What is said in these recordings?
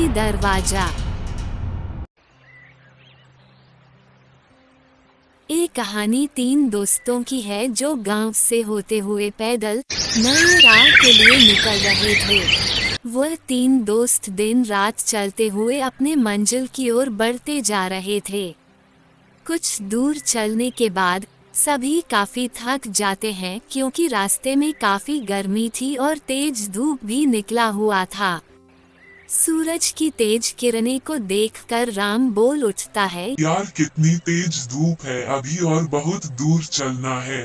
कोई दरवाजा। ये कहानी 3 दोस्तों की है जो गांव से होते हुए पैदल नई राह के लिए निकल रहे थे। वह 3 दोस्त दिन रात चलते हुए अपने मंजिल की ओर बढ़ते जा रहे थे। कुछ दूर चलने के बाद सभी काफी थक जाते हैं क्योंकि रास्ते में काफी गर्मी थी और तेज धूप भी निकला हुआ था। सूरज की तेज किरणें को देखकर राम बोल उठता है, यार कितनी तेज धूप है अभी और बहुत दूर चलना है,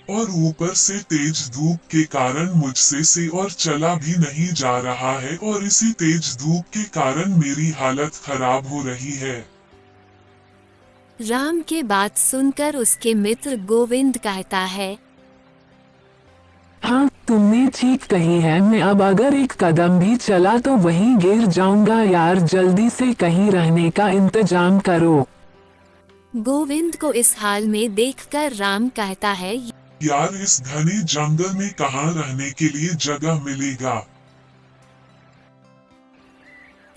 और ऊपर से तेज धूप के कारण मुझसे से और चला भी नहीं जा रहा है और इसी तेज धूप के कारण मेरी हालत खराब हो रही है। राम के बात सुनकर उसके मित्र गोविंद कहता है, हाँ तुमने ठीक कही है, मैं अब अगर एक कदम भी चला तो वहीं गिर जाऊंगा। यार जल्दी से कहीं रहने का इंतजाम करो। गोविंद को इस हाल में देखकर राम कहता है, यार इस घने जंगल में कहाँ रहने के लिए जगह मिलेगा।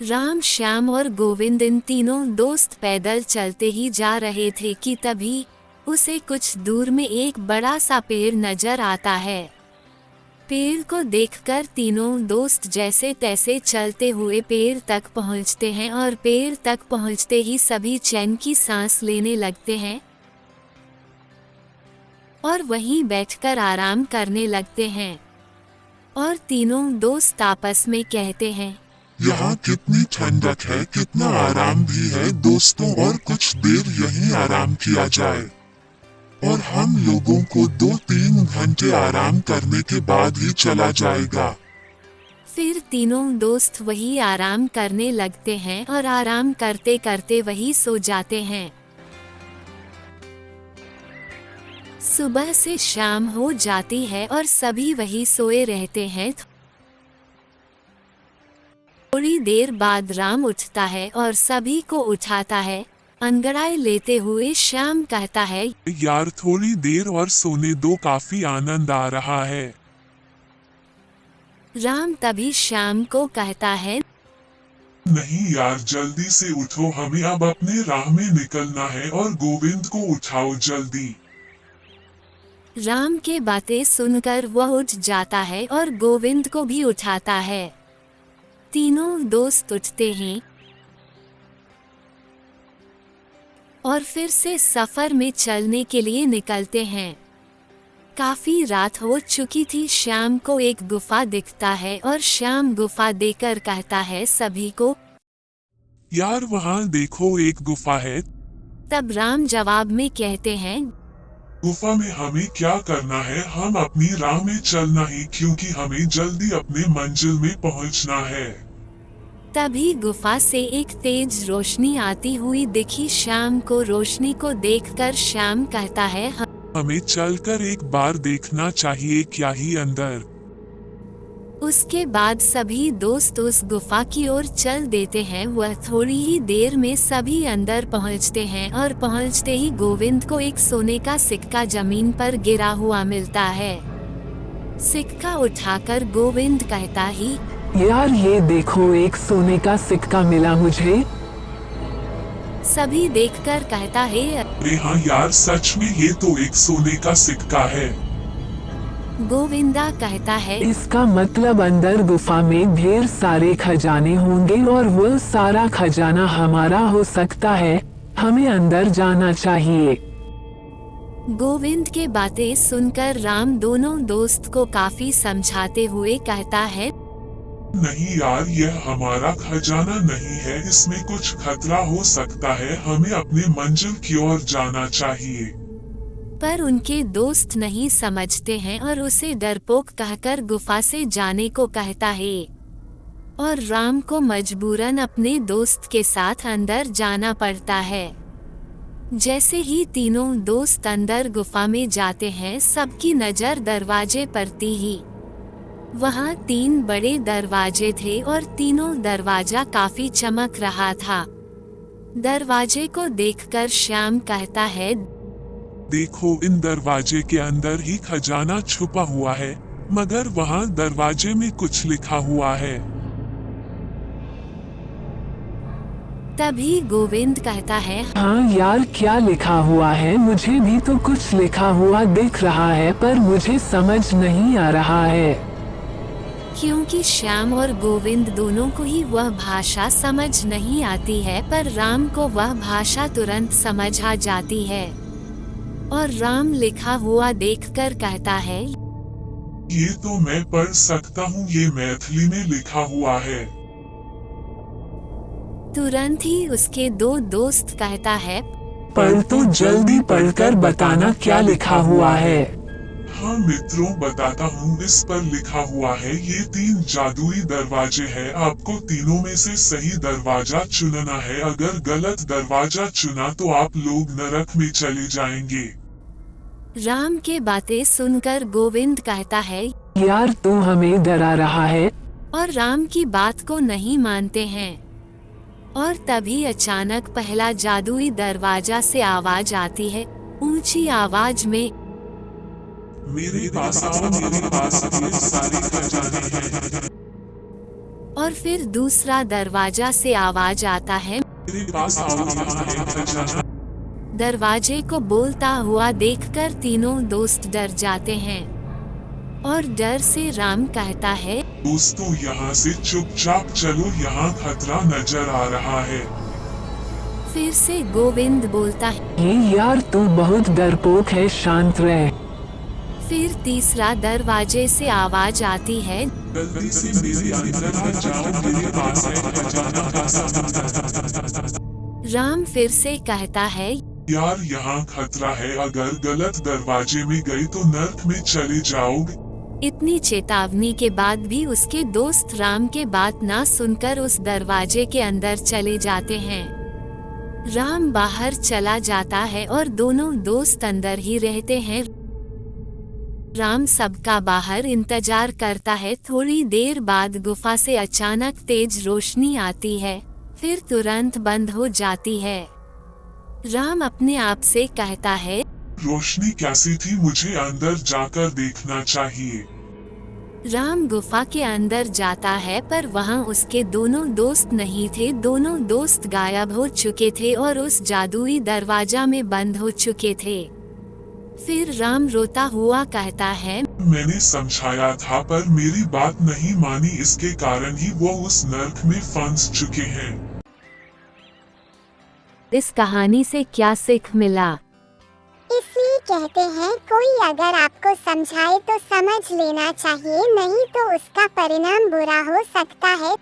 राम, श्याम और गोविंद इन तीनों दोस्त पैदल चलते ही जा रहे थे कि तभी उसे कुछ दूर में एक बड़ा सा पेड़ नजर आता है। पेड़ को देखकर तीनों दोस्त जैसे तैसे चलते हुए पेड़ तक पहुंचते हैं और पेड़ तक पहुंचते ही सभी चैन की सांस लेने लगते हैं और वहीं बैठकर आराम करने लगते हैं। और तीनों दोस्त आपस में कहते हैं, यहाँ कितनी ठंडक है, कितना आराम भी है दोस्तों, और कुछ देर यहीं आराम किया जाए और हम लोगों को 2-3 घंटे आराम करने के बाद ही चला जाएगा। फिर तीनों दोस्त वही आराम करने लगते हैं और आराम करते करते वही सो जाते हैं। सुबह से शाम हो जाती है और सभी वही सोए रहते हैं। थोड़ी देर बाद राम उठता है और सभी को उठाता है। अंगड़ाई लेते हुए श्याम कहता है, यार थोड़ी देर और सोने दो, काफी आनंद आ रहा है। राम तभी श्याम को कहता है, नहीं यार जल्दी से उठो, हमें अब अपने राह में निकलना है और गोविंद को उठाओ जल्दी। राम के बातें सुनकर वह उठ जाता है और गोविंद को भी उठाता है। तीनों दोस्त उठते हैं और फिर से सफर में चलने के लिए निकलते हैं। काफी रात हो चुकी थी। श्याम को एक गुफा दिखता है और श्याम गुफा देखकर कहता है सभी को, यार वहाँ देखो एक गुफा है। तब राम जवाब में कहते हैं, गुफा में हमें क्या करना है, हम अपनी राह में चलना ही, क्योंकि हमें जल्दी अपने मंजिल में पहुंचना है। तभी गुफा से एक तेज रोशनी आती हुई दिखी। श्याम को रोशनी को देखकर श्याम कहता है, हमें चलकर एक बार देखना चाहिए क्या ही अंदर। उसके बाद सभी दोस्त उस गुफा की ओर चल देते हैं। वह थोड़ी ही देर में सभी अंदर पहुंचते हैं और पहुंचते ही गोविंद को एक सोने का सिक्का जमीन पर गिरा हुआ मिलता है। सिक्का उठाकर गोविंद कहता ही, यार ये देखो एक सोने का सिक्का मिला मुझे। सभी देखकर कहता है, अरे हाँ यार सच में ये तो एक सोने का सिक्का है। गोविंदा कहता है, इसका मतलब अंदर गुफा में ढेर सारे खजाने होंगे और वो सारा खजाना हमारा हो सकता है, हमें अंदर जाना चाहिए। गोविंद के बातें सुनकर राम दोनों दोस्त को काफी समझाते हुए कहता है, नहीं यार यह हमारा खजाना नहीं है, इसमें कुछ खतरा हो सकता है, हमें अपने मंजिल की ओर जाना चाहिए। पर उनके दोस्त नहीं समझते हैं और उसे डरपोक कहकर गुफा से जाने को कहता है और राम को मजबूरन अपने दोस्त के साथ अंदर जाना पड़ता है। जैसे ही तीनों दोस्त अंदर गुफा में जाते हैं, सबकी नजर दरवाजे पर ही। वहाँ 3 बड़े दरवाजे थे और तीनों दरवाजा काफी चमक रहा था। दरवाजे को देखकर श्याम कहता है, देखो इन दरवाजे के अंदर ही खजाना छुपा हुआ है, मगर वहाँ दरवाजे में कुछ लिखा हुआ है। तभी गोविंद कहता है, हाँ यार, क्या लिखा हुआ है? मुझे भी तो कुछ लिखा हुआ दिख रहा है, पर मुझे समझ नहीं आ रहा है। क्योंकि श्याम और गोविंद दोनों को ही वह भाषा समझ नहीं आती है, पर राम को वह भाषा तुरंत समझ आ जाती है। और राम लिखा हुआ देखकर कहता है, ये तो मैं पढ़ सकता हूँ, ये मैथिली में लिखा हुआ है। तुरंत ही उसके दो दोस्त कहता है, पर तो जल्दी पढ़कर बताना क्या लिखा हुआ है। हाँ मित्रों, बताता हूँ। इस पर लिखा हुआ है, ये 3 जादुई दरवाजे हैं। आपको तीनों में से सही दरवाजा चुनना है। अगर गलत दरवाजा चुना तो आप लोग नरक में चले जाएंगे। राम के बातें सुनकर गोविंद कहता है, यार तू हमें डरा रहा है। और राम की बात को नहीं मानते हैं। और तभी अचानक पहला जादुई दरवाजा से आवाज आती है, ऊंची आवाज में, मेरे पास आओ, मेरे पास ये सारे खजाने हैं। और फिर दूसरा दरवाजा से आवाज आता है, मेरे पास आओ, यहाँ है खजाना। दरवाजे को बोलता हुआ देखकर तीनों दोस्त डर जाते हैं। और डर से राम कहता है, दोस्तों यहाँ से चुपचाप चलो, यहाँ खतरा नजर आ रहा है। फिर से गोविंद बोलता है। ये यार तू बहुत डरपोक है, शांत रह। फिर तीसरा दरवाजे से आवाज आती है, जल्दी से मेरे अंदर आ जाओ, मेरे पास है खजाना का सामान। राम फिर से कहता है, यार यहाँ खतरा है, अगर गलत दरवाजे में गए तो नर्क में चले जाओगे। इतनी चेतावनी के बाद भी उसके दोस्त राम के बात ना सुनकर उस दरवाजे के अंदर चले जाते हैं। राम बाहर चला जाता है और दोनों दोस्त अंदर ही रहते हैं। राम सबका बाहर इंतजार करता है। थोड़ी देर बाद गुफा से अचानक तेज रोशनी आती है, फिर तुरंत बंद हो जाती है। राम अपने आप से कहता है, रोशनी कैसी थी? मुझे अंदर जाकर देखना चाहिए। राम गुफा के अंदर जाता है, पर वहाँ उसके दोनों दोस्त नहीं थे। दोनों दोस्त गायब हो चुके थे और उस जादुई दरवाजा में बंद हो चुके थे। फिर राम रोता हुआ कहता है, मैंने समझाया था पर मेरी बात नहीं मानी, इसके कारण ही वो उस नर्क में फंस चुके हैं। इस कहानी से क्या सीख मिला? इसलिए कहते हैं, कोई अगर आपको समझाए तो समझ लेना चाहिए, नहीं तो उसका परिणाम बुरा हो सकता है।